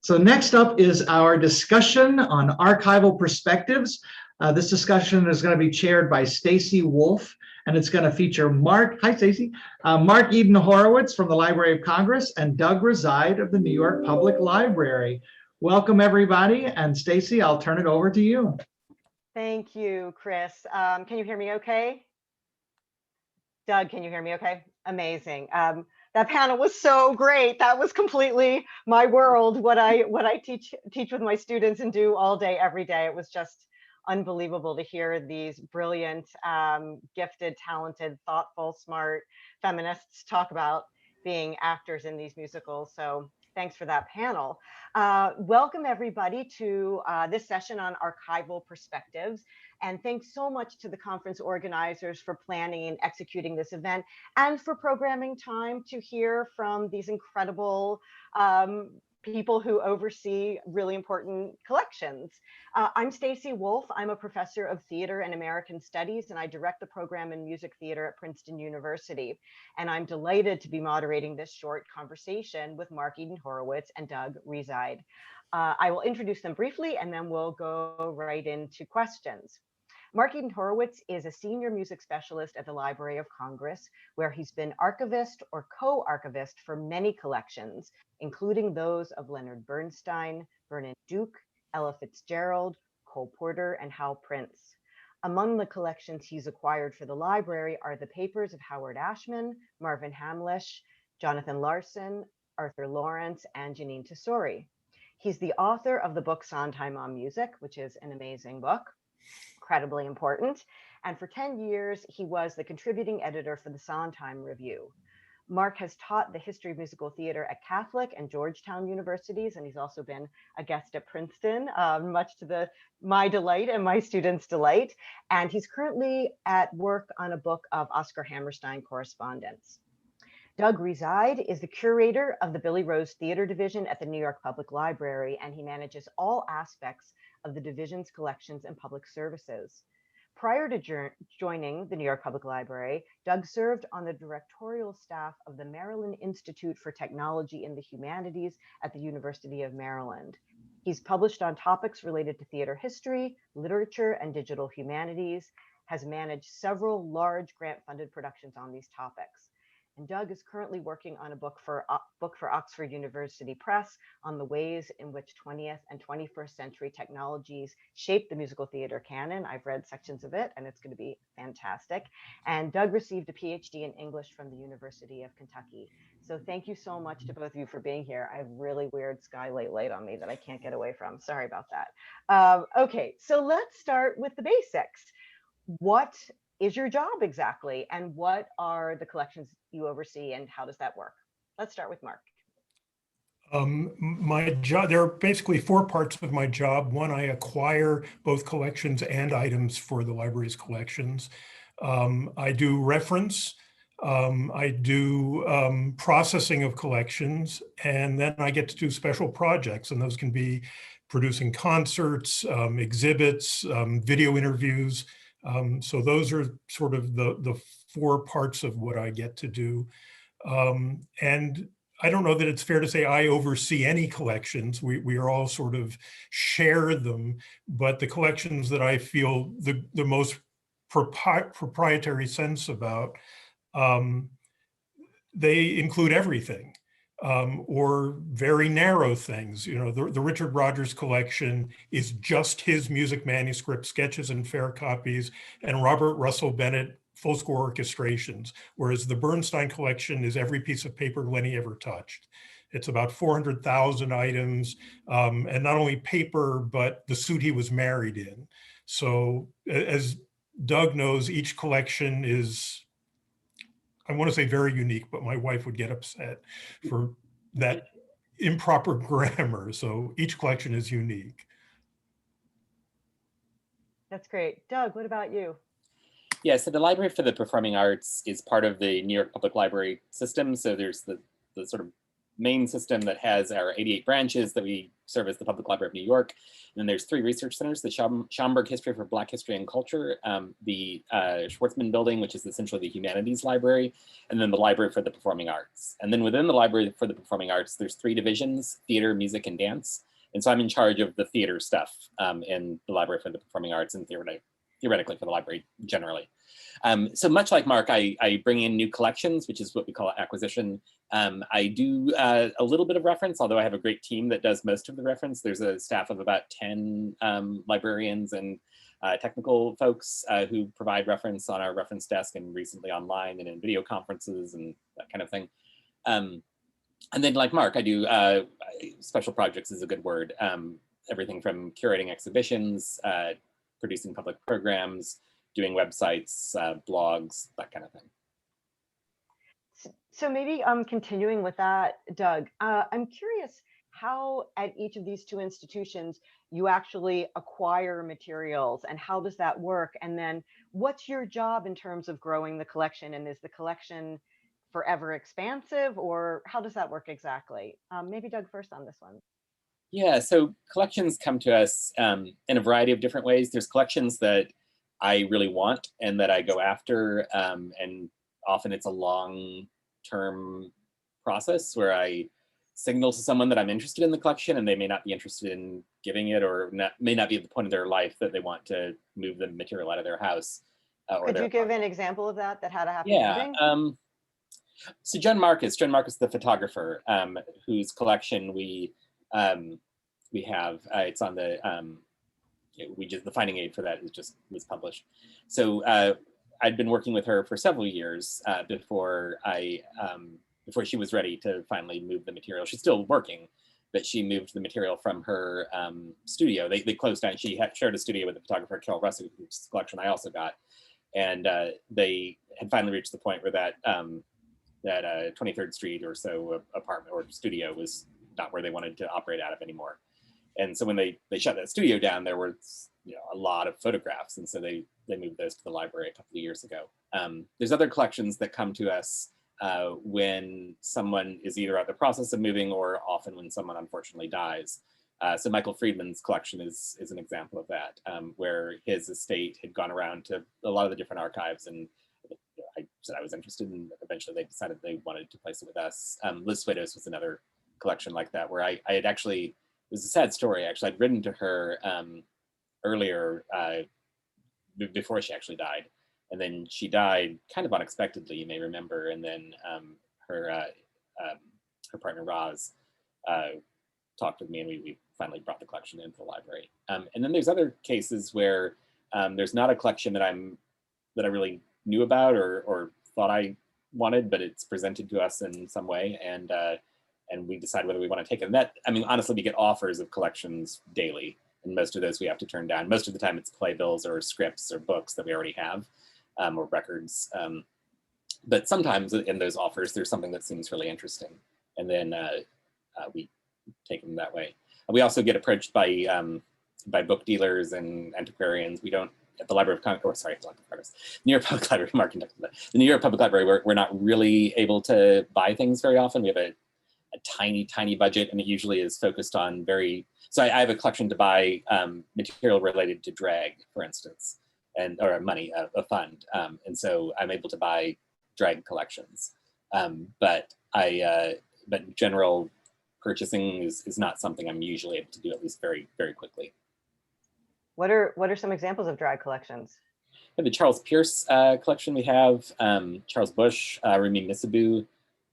So next up is our discussion on archival perspectives. This discussion is going to be chaired by Stacy Wolf, and it's going to feature Mark Eden Horowitz from the Library of Congress and Doug Reside of the New York Public Library. Welcome, everybody. And Stacy, I'll turn it over to you. Thank you, Chris. Can you hear me okay? Doug, can you hear me okay? Amazing. That panel was so great. That was completely my world, what I teach with my students and do all day, every day. It was just unbelievable to hear these brilliant, gifted, talented, thoughtful, smart feminists talk about being actors in these musicals. So thanks for that panel. Welcome everybody to this session on archival perspectives. And thanks so much to the conference organizers for planning and executing this event, and for programming time to hear from these incredible people who oversee really important collections. I'm Stacy Wolf. I'm a professor of theater and American studies, and I direct the program in music theater at Princeton University. And I'm delighted to be moderating this short conversation with Mark Eden Horowitz and Doug Reside. I will introduce them briefly, and then we'll go right into questions. Mark Eden Horowitz is a senior music specialist at the Library of Congress, where he's been archivist or co-archivist for many collections, including those of Leonard Bernstein, Vernon Duke, Ella Fitzgerald, Cole Porter, and Hal Prince. Among the collections he's acquired for the library are the papers of Howard Ashman, Marvin Hamlisch, Jonathan Larson, Arthur Lawrence, and Janine Tesori. He's the author of the book Sondheim on Music, which is an amazing book, incredibly important. And for 10 years, he was the contributing editor for the Sondheim Review. Mark has taught the history of musical theater at Catholic and Georgetown universities, and he's also been a guest at Princeton, much to my delight and my students' delight. And he's currently at work on a book of Oscar Hammerstein correspondence. Doug Reside is the curator of the Billy Rose Theater Division at the New York Public Library, and he manages all aspects of the division's collections and public services. Prior to joining the New York Public Library, Doug served on the directorial staff of the Maryland Institute for Technology in the Humanities at the University of Maryland. He's published on topics related to theater history, literature, and digital humanities, has managed several large grant-funded productions on these topics. And Doug is currently working on a book for Oxford University Press on the ways in which 20th and 21st century technologies shape the musical theater canon. I've read sections of it, and it's going to be fantastic. And Doug received a PhD in English from the University of Kentucky. So thank you so much to both of you for being here. I have really weird skylight light on me that I can't get away from. Sorry about that. Okay, so let's start with the basics. What is your job exactly, and what are the collections you oversee, and how does that work? Let's start with Mark. My job, there are basically four parts of my job. One, I acquire both collections and items for the library's collections. I do reference, I do processing of collections, and then I get to do special projects, and those can be producing concerts, exhibits, video interviews. So those are sort of the four parts of what I get to do. And I don't know that it's fair to say I oversee any collections. We are all sort of share them, but the collections that I feel the most proprietary sense about, they include everything. Or very narrow things. You know, the Richard Rodgers collection is just his music manuscript, sketches and fair copies, and Robert Russell Bennett full score orchestrations, whereas the Bernstein collection is every piece of paper Lenny ever touched. It's about 400,000 items, and not only paper, but the suit he was married in. So as Doug knows, each collection is, I want to say very unique, but my wife would get upset for that improper grammar. So each collection is unique. That's great. Doug, what about you? Yeah, so the Library for the Performing Arts is part of the New York Public Library system. So there's the sort of main system that has our 88 branches that we serve as the Public Library of New York. And then there's 3 research centers: the Schomburg History for Black History and Culture, the Schwartzman Building, which is essentially the Humanities Library, and then the Library for the Performing Arts. And then within the Library for the Performing Arts, there's 3 divisions: theater, music, and dance. And so I'm in charge of the theater stuff in the Library for the Performing Arts, and theoretically for the library generally. So much like Mark, I bring in new collections, which is what we call acquisition. I do a little bit of reference, although I have a great team that does most of the reference. There's a staff of about 10 librarians and technical folks who provide reference on our reference desk and recently online and in video conferences and that kind of thing. And then like Mark, I do special projects is a good word. Everything from curating exhibitions, producing public programs, doing websites, blogs, that kind of thing. So maybe continuing with that, Doug, I'm curious how at each of these 2 institutions you actually acquire materials, and how does that work? And then what's your job in terms of growing the collection? And is the collection forever expansive, or how does that work exactly? Maybe Doug first on this one. Yeah, so collections come to us in a variety of different ways. There's collections that I really want and that I go after, and often it's a long-term process where I signal to someone that I'm interested in the collection, and they may not be interested in giving it, or may not be at the point of their life that they want to move the material out of their house. Could you give an example of that had a happy ending? Yeah. So John Marcus, the photographer, whose collection we have, it's on the, the finding aid for that was published. So I'd been working with her for several years before she was ready to finally move the material. She's still working, but she moved the material from her studio. They closed down. She had shared a studio with the photographer Carol Russell, whose collection I also got. And they had finally reached the point where that 23rd Street or so apartment or studio was not where they wanted to operate out of anymore. And so when they shut that studio down, there was a lot of photographs, and so they moved those to the library a couple of years ago. There's other collections that come to us when someone is either at the process of moving, or often when someone unfortunately dies. So Michael Friedman's collection is an example of that, where his estate had gone around to a lot of the different archives, and I said I was interested, and eventually they decided they wanted to place it with us. Liz Swidos was another collection like that, where I had actually, it was a sad story actually, I'd written to her earlier before she actually died, and then she died kind of unexpectedly, you may remember, and then her partner Roz talked with me, and we finally brought the collection into the library. And then there's other cases where there's not a collection that I really knew about or thought I wanted, but it's presented to us in some way, and we decide whether we want to take it. And that, I mean, honestly, we get offers of collections daily, and most of those we have to turn down. Most of the time it's playbills or scripts or books that we already have, or records. But sometimes in those offers, there's something that seems really interesting, and then we take them that way. We also get approached by book dealers and antiquarians. We don't, at the Library of Congress, sorry, New York Public Library, the New York Public Library, we're not really able to buy things very often. We have a tiny budget, and it usually is focused on so I have a collection to buy material related to drag, for instance, or money, a fund. And so I'm able to buy drag collections. But general purchasing is not something I'm usually able to do, at least very, very quickly. What are some examples of drag collections? The Charles Pierce collection we have, Charles Bush, Remy Misabu,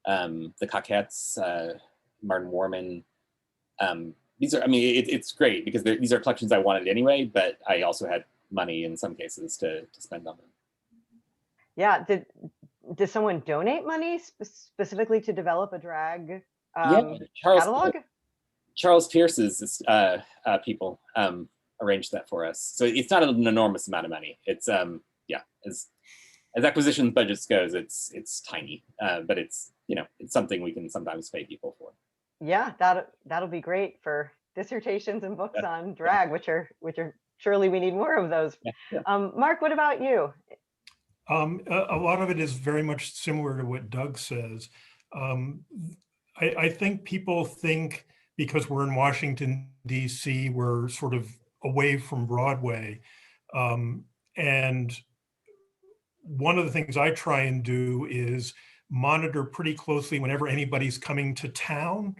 the Coquettes, Martin Warman. These are, I mean, it's great because these are collections I wanted anyway, but I also had money in some cases to spend on them. Yeah, did someone donate money specifically to develop a drag catalog? Charles Pierce's people arranged that for us. So it's not an enormous amount of money. It's as acquisition budgets goes, it's tiny, but it's it's something we can sometimes pay people for. Yeah, that'll be great for dissertations and books on drag, which are surely we need more of those. Mark, what about you? A lot of it is very much similar to what Doug says. I think people think because we're in Washington, D.C., we're sort of away from Broadway. And one of the things I try and do is monitor pretty closely whenever anybody's coming to town,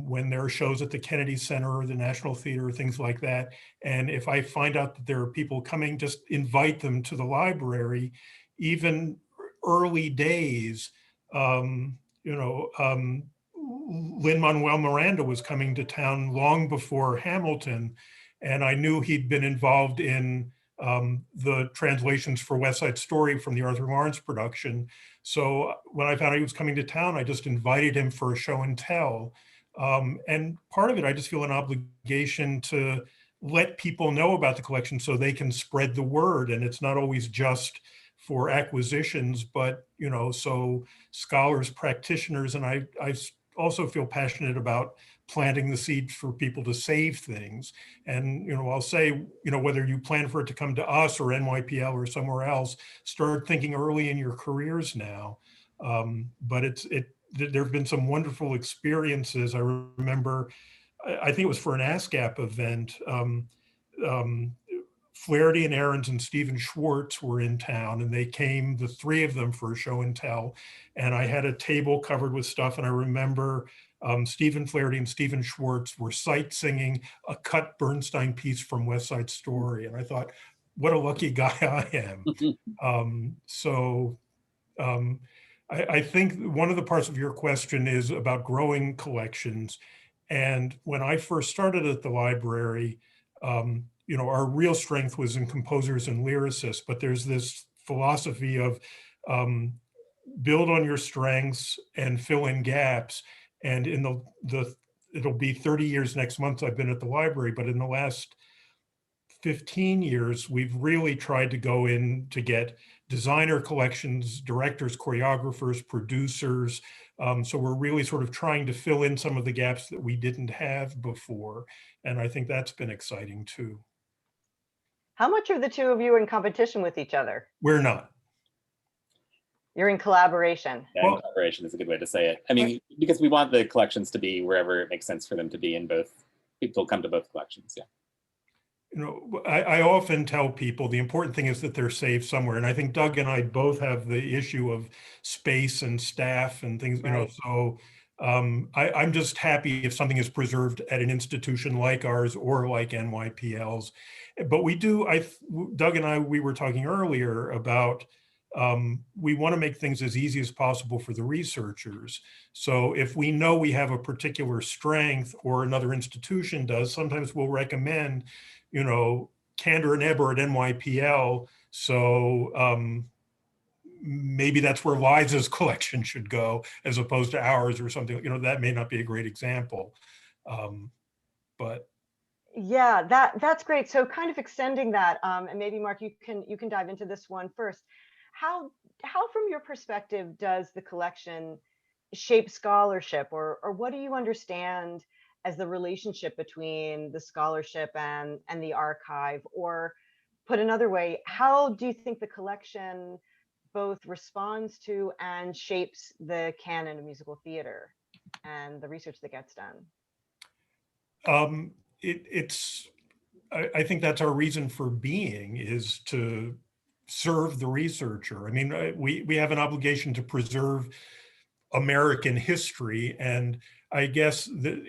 when there are shows at the Kennedy Center or the National Theater, things like that. And if I find out that there are people coming, just invite them to the library, even early days. Lin-Manuel Miranda was coming to town long before Hamilton, and I knew he'd been involved in the translations for West Side Story from the Arthur Lawrence production. So when I found out he was coming to town, I just invited him for a show and tell. And part of it, I just feel an obligation to let people know about the collection so they can spread the word. And it's not always just for acquisitions, but, so scholars, practitioners, and I also feel passionate about planting the seeds for people to save things. And, I'll say, whether you plan for it to come to us or NYPL or somewhere else, start thinking early in your careers now. But there have been some wonderful experiences. I remember, I think it was for an ASCAP event, Flaherty and Ahrens and Stephen Schwartz were in town, and they came, the three of them, for a show and tell. And I had a table covered with stuff, and I remember Stephen Flaherty and Stephen Schwartz were sight singing a cut Bernstein piece from West Side Story. And I thought, what a lucky guy I am. I think one of the parts of your question is about growing collections. And when I first started at the library, our real strength was in composers and lyricists, but there's this philosophy of build on your strengths and fill in gaps. And in it'll be 30 years next month I've been at the library, but in the last 15 years, we've really tried to go in to get designer collections, directors, choreographers, producers. So we're really sort of trying to fill in some of the gaps that we didn't have before. And I think that's been exciting too. How much are the two of you in competition with each other? We're not. You're in collaboration. Yeah, Well, collaboration is a good way to say it. I mean, because we want the collections to be wherever it makes sense for them to be, in both, people come to both collections. Yeah. I often tell people the important thing is that they're safe somewhere. And I think Doug and I both have the issue of space and staff and things, Right. so I'm just happy if something is preserved at an institution like ours or like NYPL's. But we do, Doug and I, we were talking earlier about we want to make things as easy as possible for the researchers. So if we know we have a particular strength or another institution does, sometimes we'll recommend, Candor and Eber at NYPL. So maybe that's where Liza's collection should go as opposed to ours or something. That may not be a great example, but. Yeah, that's great. So kind of extending that, and maybe Mark, you can dive into this one first. How from your perspective does the collection shape scholarship, or what do you understand as the relationship between the scholarship and the archive? Or put another way, how do you think the collection both responds to and shapes the canon of musical theater and the research that gets done? I think that's our reason for being, is to serve the researcher. I mean, we have an obligation to preserve American history, and I guess that,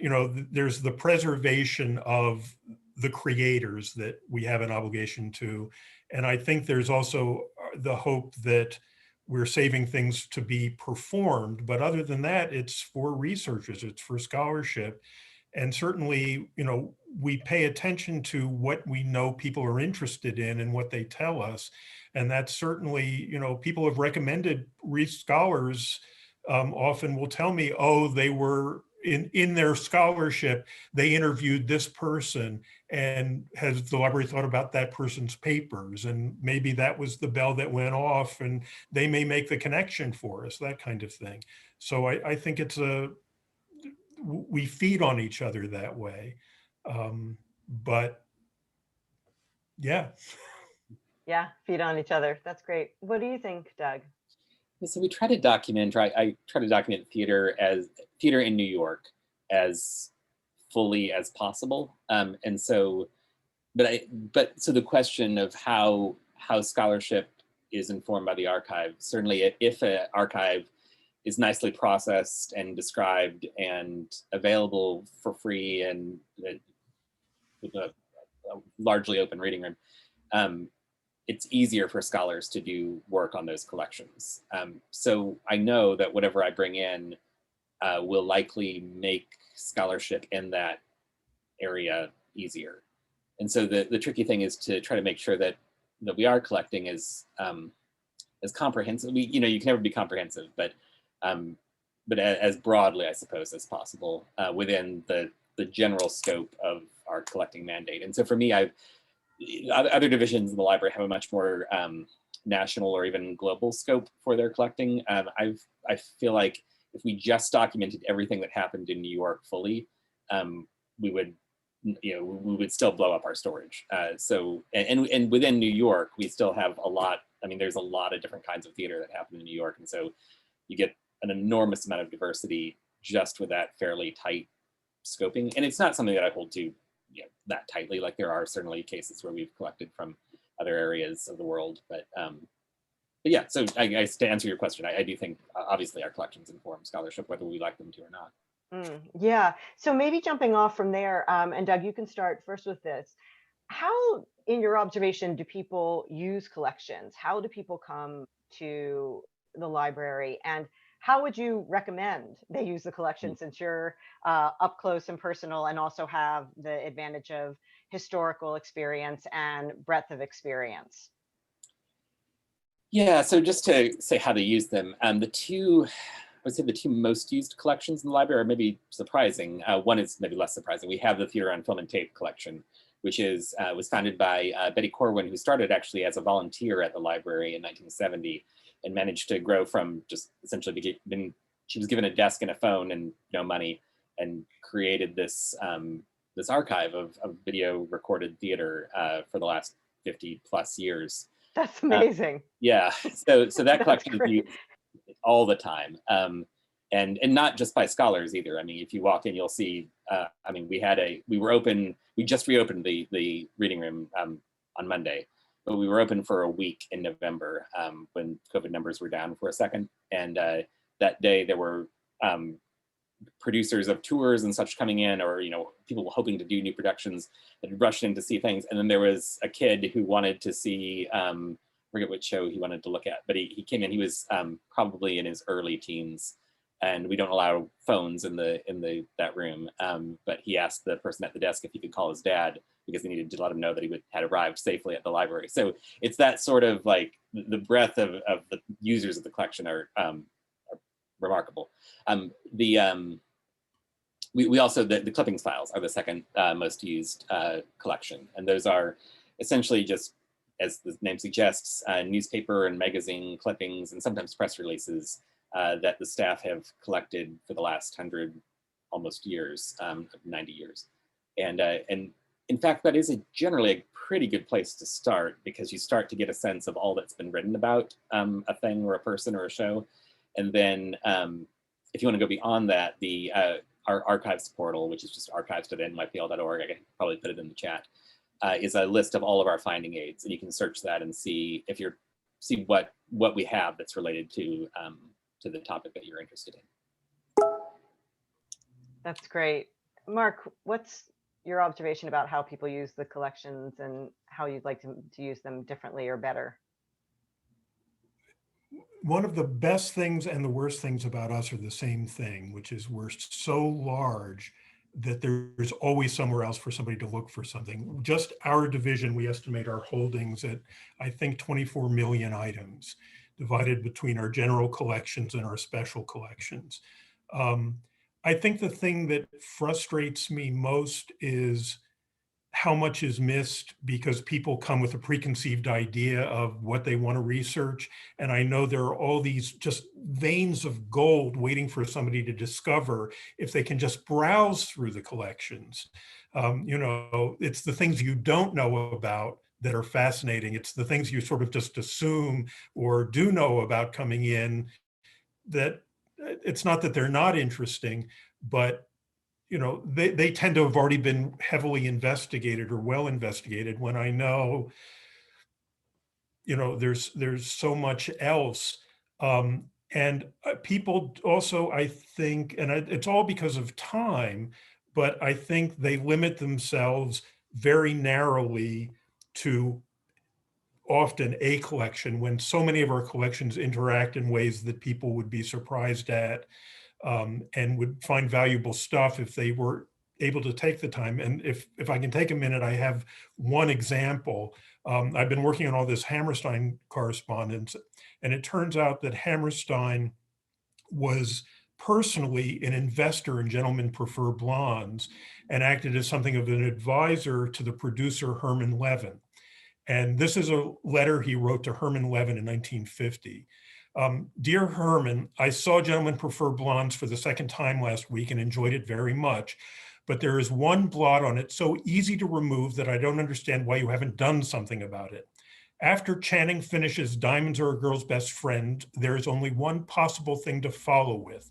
there's the preservation of the creators that we have an obligation to. And I think there's also the hope that we're saving things to be performed. But other than that, it's for researchers, it's for scholarship. And certainly, we pay attention to what we know people are interested in and what they tell us. And that's certainly, people have recommended scholars often will tell me, oh, they were in their scholarship, they interviewed this person, and has the library thought about that person's papers? And maybe that was the bell that went off, and they may make the connection for us, that kind of thing. So I think we feed on each other that way. But yeah. Yeah, feed on each other. That's great. What do you think, Doug? So we try to document, I try to document theater in New York as fully as possible. And so, so the question of how scholarship is informed by the archive, certainly if an archive is nicely processed and described and available for free and with a largely open reading room, it's easier for scholars to do work on those collections. So I know that whatever I bring in will likely make scholarship in that area easier. And so the tricky thing is to try to make sure that we are collecting as comprehensive. You can never be comprehensive, but as broadly, I suppose, as possible within the general scope of our collecting mandate. And so for me, other divisions in the library have a much more national or even global scope for their collecting. I feel like if we just documented everything that happened in New York fully, we would still blow up our storage. And within New York, we still have a lot. I mean, there's a lot of different kinds of theater that happen in New York, and so you get an enormous amount of diversity just with that fairly tight scoping. And it's not something that I hold to that tightly. Like there are certainly cases where we've collected from other areas of the world, but yeah. So I guess to answer your question, I do think obviously our collections inform scholarship, whether we like them to or not. Yeah. So maybe jumping off from there, and Doug, you can start first with this. How, in your observation, do people use collections? How do people come to the library? And how would you recommend they use the collection, since you're up close and personal and also have the advantage of historical experience and breadth of experience? Yeah, so just to say how to use them, I would say the two most used collections in the library are maybe surprising. One is maybe less surprising. We have the Theater on Film and Tape collection, which was founded by Betty Corwin, who started actually as a volunteer at the library in 1970 and managed to grow from just essentially she was given a desk and a phone and no money, and created this this archive of video recorded theater for the last 50 plus years. That's amazing. Yeah, so that collection is used all the time, and not just by scholars either. I mean, if you walk in, you'll see. I mean, we just reopened the reading room on Monday, but we were open for a week in November when COVID numbers were down for a second, and that day there were producers of tours and such coming in, or people hoping to do new productions that had rushed in to see things. And then there was a kid who wanted to see, I forget which show he wanted to look at, but he came in. He was probably in his early teens, and we don't allow phones in that room. But he asked the person at the desk if he could call his dad, because they needed to let him know that he had arrived safely at the library. So it's that sort of like the breadth of the users of the collection are remarkable. We also, the clippings files are the second most used collection. And those are essentially just, as the name suggests, newspaper and magazine clippings and sometimes press releases that the staff have collected for the last 100 almost years, 90 years. And in fact, that is generally a pretty good place to start, because you start to get a sense of all that's been written about a thing or a person or a show. And then if you want to go beyond that, our archives portal, which is just archives.nypl.org, I can probably put it in the chat, is a list of all of our finding aids, and you can search that and see what we have that's related to the topic that you're interested in. That's great. Mark, what's your observation about how people use the collections and how you'd like to use them differently or better? One of the best things and the worst things about us are the same thing, which is we're so large that there's always somewhere else for somebody to look for something. Just our division, we estimate our holdings at, I think, 24 million items, divided between our general collections and our special collections. I think the thing that frustrates me most is how much is missed because people come with a preconceived idea of what they want to research. And I know there are all these just veins of gold waiting for somebody to discover if they can just browse through the collections. It's the things you don't know about that are fascinating. It's the things you sort of just assume or do know about coming in that it's not that they're not interesting, but you know, they tend to have already been heavily investigated or well investigated, when I know, you know, there's so much else. And people also, I think, and it's all because of time, but I think they limit themselves very narrowly to often a collection, when so many of our collections interact in ways that people would be surprised at, and would find valuable stuff if they were able to take the time. And if I can take a minute, I have one example. I've been working on all this Hammerstein correspondence, and it turns out that Hammerstein was personally an investor in Gentlemen Prefer Blondes and acted as something of an advisor to the producer Herman Levin. And this is a letter he wrote to Herman Levin in 1950. Dear Herman, I saw Gentlemen Prefer Blondes for the second time last week and enjoyed it very much, but there is one blot on it so easy to remove that I don't understand why you haven't done something about it. After Channing finishes Diamonds Are a Girl's Best Friend, there is only one possible thing to follow with,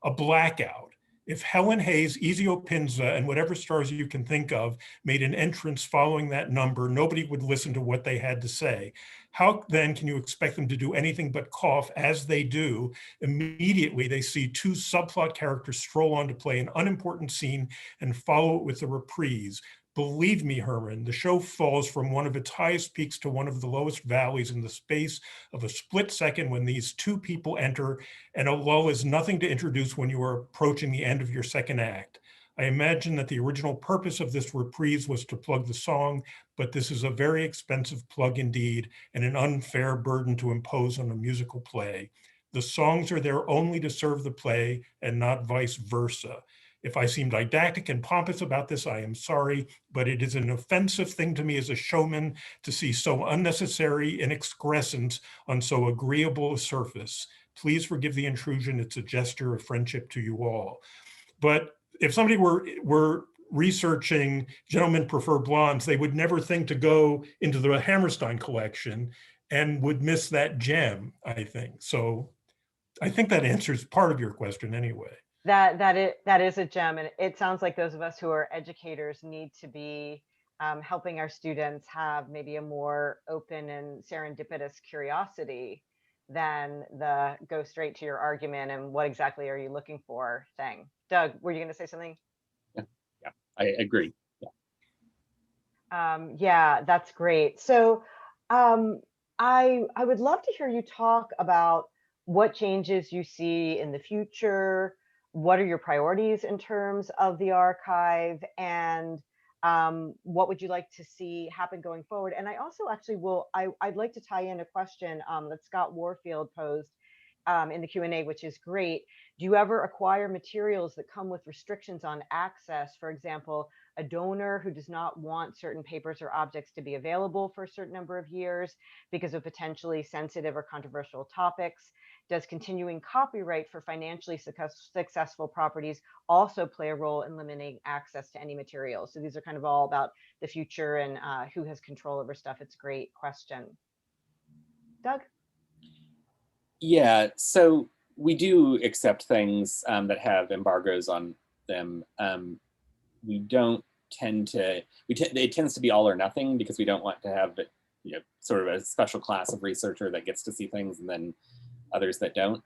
a blackout. If Helen Hayes, Ezio Pinza, and whatever stars you can think of made an entrance following that number, nobody would listen to what they had to say. How then can you expect them to do anything but cough as they do? Immediately, they see two subplot characters stroll on to play an unimportant scene and follow it with a reprise. Believe me, Herman, the show falls from one of its highest peaks to one of the lowest valleys in the space of a split second when these two people enter, and a lull is nothing to introduce when you are approaching the end of your second act. I imagine that the original purpose of this reprise was to plug the song, but this is a very expensive plug indeed, and an unfair burden to impose on a musical play. The songs are there only to serve the play and not vice versa. If I seem didactic and pompous about this, I am sorry, but it is an offensive thing to me as a showman to see so unnecessary an excrescence on so agreeable a surface. Please forgive the intrusion. It's a gesture of friendship to you all. But if somebody were researching Gentlemen Prefer Blondes, they would never think to go into the Hammerstein collection and would miss that gem, I think. So I think that answers part of your question anyway. That is a gem, and it sounds like those of us who are educators need to be helping our students have maybe a more open and serendipitous curiosity than the go straight to your argument and what exactly are you looking for thing. Doug, were you going to say something? Yeah, I agree. Yeah, that's great. So I would love to hear you talk about what changes you see in the future. What are your priorities in terms of the archive, and what would you like to see happen going forward? And I also actually I'd like to tie in a question that Scott Warfield posed in the Q&A, which is great. Do you ever acquire materials that come with restrictions on access? For example, a donor who does not want certain papers or objects to be available for a certain number of years because of potentially sensitive or controversial topics? Does continuing copyright for financially successful properties also play a role in limiting access to any materials? So these are kind of all about the future and who has control over stuff. It's a great question. Doug? Yeah, so we do accept things that have embargoes on them. We don't tend to, it tends to be all or nothing, because we don't want to have, you know, sort of a special class of researcher that gets to see things and then others that don't.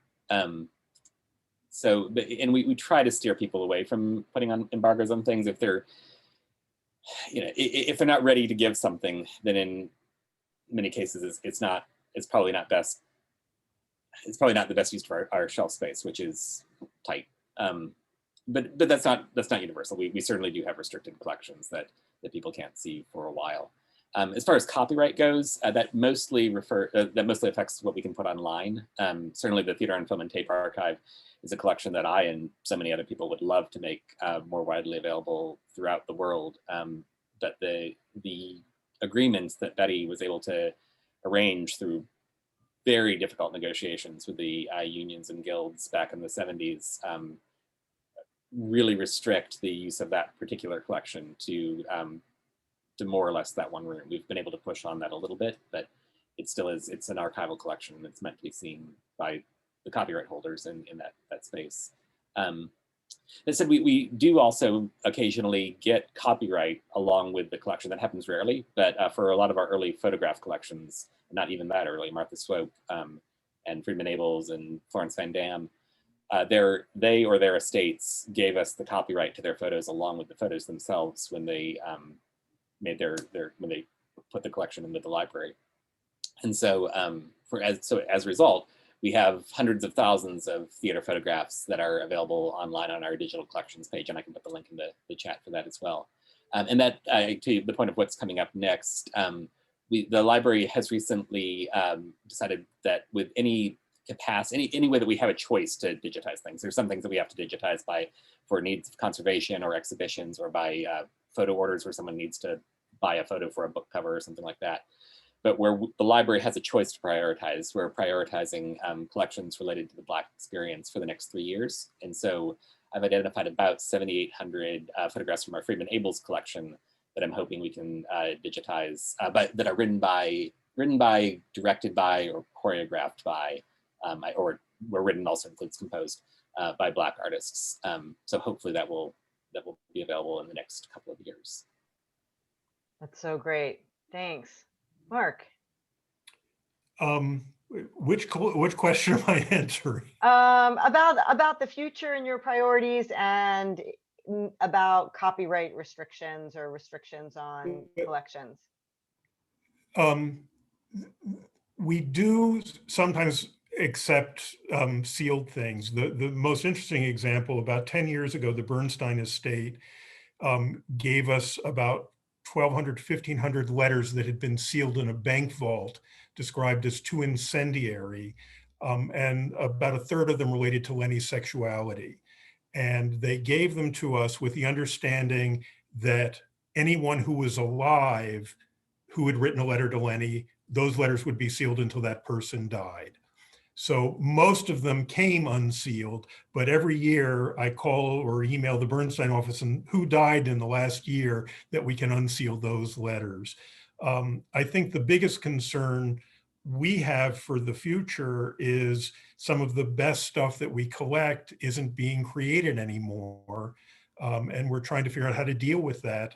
So, and we try to steer people away from putting on embargoes on things if they're, you know, if they're not ready to give something, then in many cases it's probably not best. It's probably not the best use for our shelf space, which is tight. But that's not universal. We certainly do have restricted collections that people can't see for a while. As far as copyright goes, that mostly affects what we can put online. Certainly the Theater on Film and Tape Archive is a collection that I and so many other people would love to make more widely available throughout the world. But the agreements that Betty was able to arrange through very difficult negotiations with the unions and guilds back in the 70s really restrict the use of that particular collection to to more or less that one room. We've been able to push on that a little bit, but it still is, it's an archival collection that's meant to be seen by the copyright holders in that space. That said, we do also occasionally get copyright along with the collection. That happens rarely, but for a lot of our early photograph collections, not even that early, Martha Swope and Friedman Abels and Florence Van Dam, they or their estates gave us the copyright to their photos along with the photos themselves when they made when they put the collection into the library. And so as a result, we have hundreds of thousands of theater photographs that are available online on our digital collections page, and I can put the link in the chat for that as well. And that, to the point of what's coming up next, the library has recently decided that with any capacity, any way that we have a choice to digitize things, there's some things that we have to digitize for needs of conservation or exhibitions, or by photo orders where someone needs to buy a photo for a book cover or something like that. But where the library has a choice to prioritize, we're prioritizing collections related to the Black experience for the next 3 years. And so I've identified about 7,800 photographs from our Friedman Abels collection that I'm hoping we can digitize, but that are written by, directed by, or choreographed by, or where written also includes composed by Black artists. So hopefully that will be available in the next couple of years. That's so great. Thanks. Mark. Which question am I answering? About the future and your priorities, and about copyright restrictions or restrictions on collections. We do sometimes accept sealed things. The most interesting example, about 10 years ago, the Bernstein estate gave us about 1,200 to 1,500 letters that had been sealed in a bank vault, described as too incendiary, and about a third of them related to Lenny's sexuality. And they gave them to us with the understanding that anyone who was alive who had written a letter to Lenny, those letters would be sealed until that person died. So most of them came unsealed, but every year I call or email the Bernstein office and who died in the last year that we can unseal those letters. I think the biggest concern we have for the future is some of the best stuff that we collect isn't being created anymore. And we're trying to figure out how to deal with that.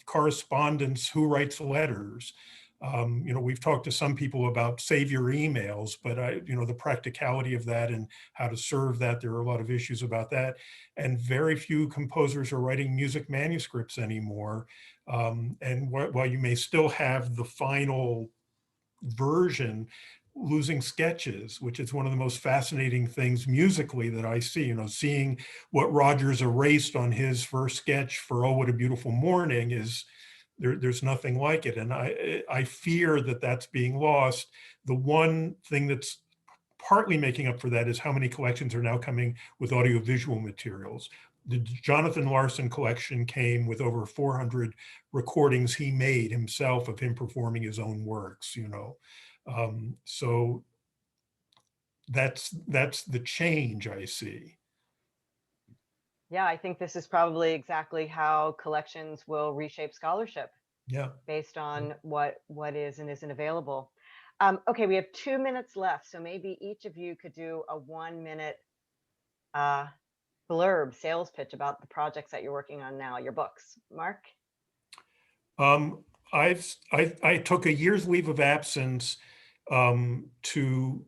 Correspondence, who writes letters? We've talked to some people about save your emails, but the practicality of that and how to serve that, there are a lot of issues about that. And very few composers are writing music manuscripts anymore. And while you may still have the final version, losing sketches, which is one of the most fascinating things musically that I see, seeing what Rogers erased on his first sketch for Oh, What a Beautiful Morning is, there's nothing like it. And I fear that that's being lost. The one thing that's partly making up for that is how many collections are now coming with audiovisual materials. The Jonathan Larson collection came with over 400 recordings he made himself of him performing his own works, so that's the change I see. Yeah, I think this is probably exactly how collections will reshape scholarship. Yeah. Based on what is and isn't available. Okay, we have 2 minutes left, so maybe each of you could do a 1-minute blurb, sales pitch about the projects that you're working on now, your books. Mark? I took a year's leave of absence to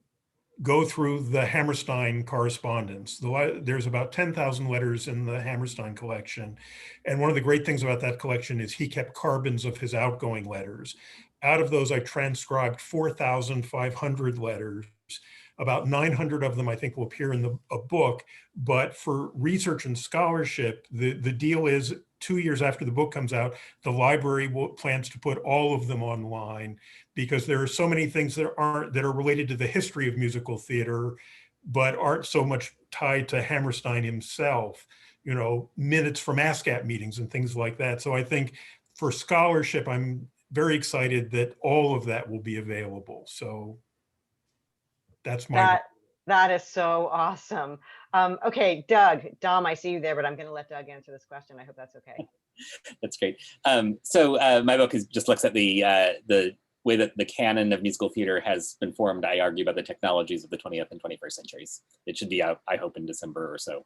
go through the Hammerstein correspondence. There's about 10,000 letters in the Hammerstein collection. And one of the great things about that collection is he kept carbons of his outgoing letters. Out of those, I transcribed 4,500 letters. About 900 of them, I think, will appear in a book. But for research and scholarship, the deal is 2 years after the book comes out, the library plans to put all of them online, because there are so many things that are related to the history of musical theater, but aren't so much tied to Hammerstein himself, minutes from ASCAP meetings and things like that. So I think for scholarship, I'm very excited that all of that will be available. So that's my... That is so awesome. Okay, Doug, Dom, I see you there, but I'm going to let Doug answer this question. I hope that's okay. That's great. So my book just looks at the way that the canon of musical theater has been formed, I argue, by the technologies of the 20th and 21st centuries. It should be out, I hope, in December or so.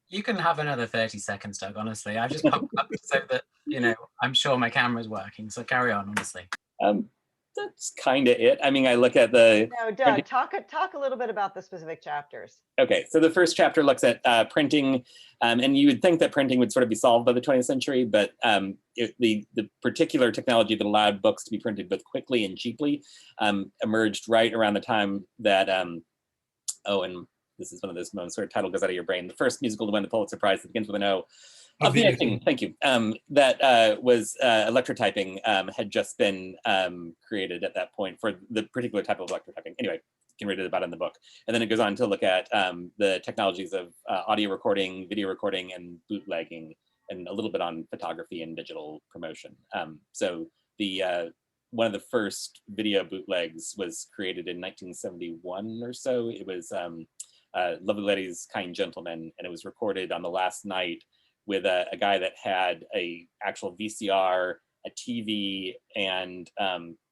You can have another 30 seconds, Doug, honestly. I just popped up so that, I'm sure my camera's working, so carry on, honestly. That's kind of it. I mean, I look at the... No, Doug, talk a little bit about the specific chapters. Okay, so the first chapter looks at printing, and you would think that printing would sort of be solved by the 20th century, but the particular technology that allowed books to be printed both quickly and cheaply emerged right around the time that, oh, and this is one of those moments where a title goes out of your brain. The first musical to win the Pulitzer Prize that begins with an O. Of the Thing, thank you. That was electrotyping had just been created at that point for the particular type of electrotyping. Anyway, you can read it about in the book. And then it goes on to look at the technologies of audio recording, video recording, and bootlegging, and a little bit on photography and digital promotion. So the one of the first video bootlegs was created in 1971 or so. It was Lovely Ladies, Kind Gentlemen, and it was recorded on the last night with a guy that had a actual VCR, a TV, and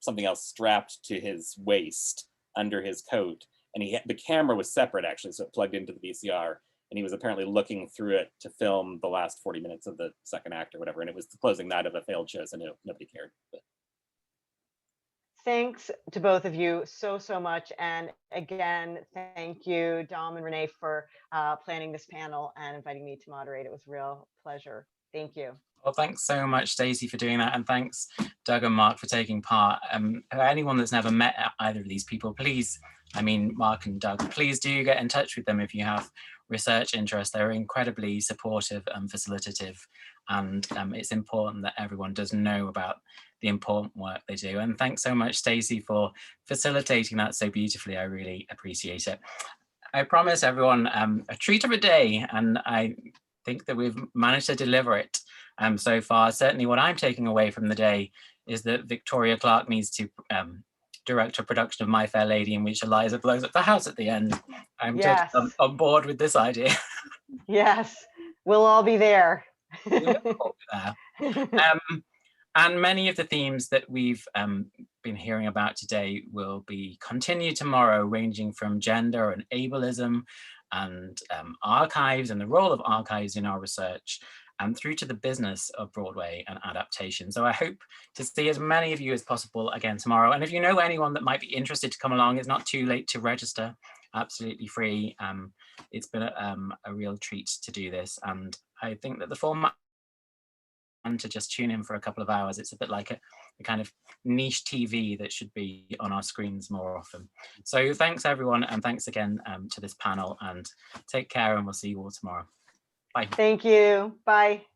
something else strapped to his waist under his coat. And the camera was separate, actually, so it plugged into the VCR. And he was apparently looking through it to film the last 40 minutes of the second act or whatever. And it was the closing night of a failed show, so nobody cared. But. Thanks to both of you so much. And again, thank you, Dom and Renee, for planning this panel and inviting me to moderate. It was a real pleasure. Thank you. Well, thanks so much, Stacey, for doing that. And thanks, Doug and Mark, for taking part. For anyone that's never met either of these people, please, Mark and Doug, please do get in touch with them if you have research interest. They're incredibly supportive and facilitative. And it's important that everyone does know about the important work they do. And thanks so much, Stacey, for facilitating that so beautifully. I really appreciate it. I promise everyone a treat of a day, and I think that we've managed to deliver it so far. Certainly what I'm taking away from the day is that Victoria Clark needs to direct a production of My Fair Lady in which Eliza blows up the house at the end. I'm Yes. totally on board with this idea. Yes, we'll all be there. And many of the themes that we've been hearing about today will be continued tomorrow, ranging from gender and ableism and archives and the role of archives in our research, and through to the business of Broadway and adaptation. So I hope to see as many of you as possible again tomorrow. And if you know anyone that might be interested to come along, it's not too late to register, absolutely free. It's been a real treat to do this. And I think that the format, and to just tune in for a couple of hours, it's a bit like a kind of niche TV that should be on our screens more often. So thanks everyone, and thanks again to this panel, and take care, and we'll see you all tomorrow. Bye. Thank you. Bye.